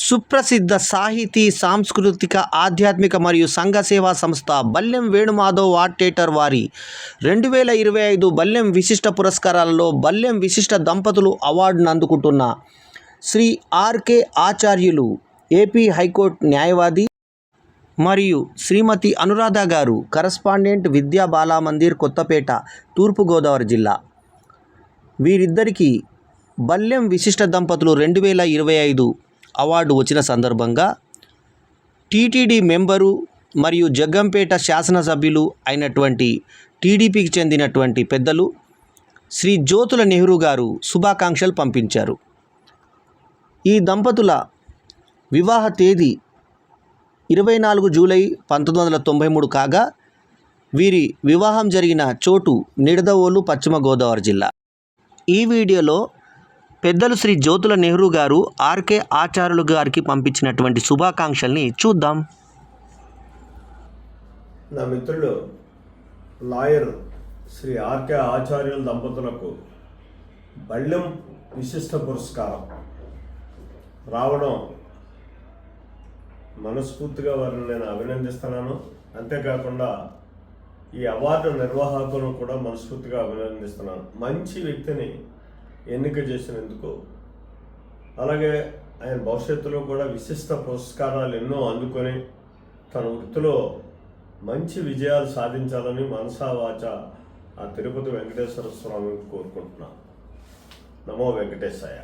సుప్రసిద్ధ సాహితీ, సాంస్కృతిక, ఆధ్యాత్మిక మరియు సంఘ సేవా సంస్థ బల్లెం వేణుమాధవ్ ఆర్ట్ థియేటర్ వారి 2025 బల్లెం విశిష్ట పురస్కారాలలో బల్లెం విశిష్ట దంపతులు అవార్డును అందుకుంటున్న శ్రీ ఆర్కే ఆచార్యులు ఏపీ హైకోర్టు న్యాయవాది మరియు శ్రీమతి అనురాధ గారు కరస్పాండెంట్ విద్యా బాలమందిర్ కొత్తపేట తూర్పుగోదావరి జిల్లా వీరిద్దరికీ బల్లెం విశిష్ట దంపతులు 2025 అవార్డు వచ్చిన సందర్భంగా టీటీడీ మెంబరు మరియు జగ్గంపేట శాసనసభ్యులు అయినటువంటి టీడీపీకి చెందినటువంటి పెద్దలు శ్రీ జ్యోతుల నెహ్రూ గారు శుభాకాంక్షలు పంపించారు. ఈ దంపతుల వివాహ తేదీ 24 జూలై 1993 కాగా వీరి వివాహం జరిగిన చోటు నిడదవోలు, పశ్చిమ గోదావరి జిల్లా. ఈ వీడియోలో పెద్దలు శ్రీ జ్యోతుల నెహ్రూ గారు ఆర్కే ఆచార్యులు గారికి పంపించినటువంటి శుభాకాంక్షల్ని చూద్దాం. నా మిత్రులు లాయర్ శ్రీ ఆర్కే ఆచార్యుల దంపతులకు బల్లెం విశిష్ట పురస్కారం రావడం మనస్ఫూర్తిగా వారిని నేను అభినందిస్తున్నాను. అంతేకాకుండా ఈ అవార్డు నిర్వాహకులను కూడా మనస్ఫూర్తిగా అభినందిస్తున్నాను. మంచి వ్యక్తిని ఎన్నిక చేసినందుకు, అలాగే ఆయన భవిష్యత్తులో కూడా విశిష్ట పురస్కారాలు ఎన్నో అందుకొని తన వృత్తిలో మంచి విజయాలు సాధించాలని మనసా వాచ ఆ తిరుపతి వెంకటేశ్వర స్వామిని కోరుకుంటున్నాను. నమో వెంకటేశాయ.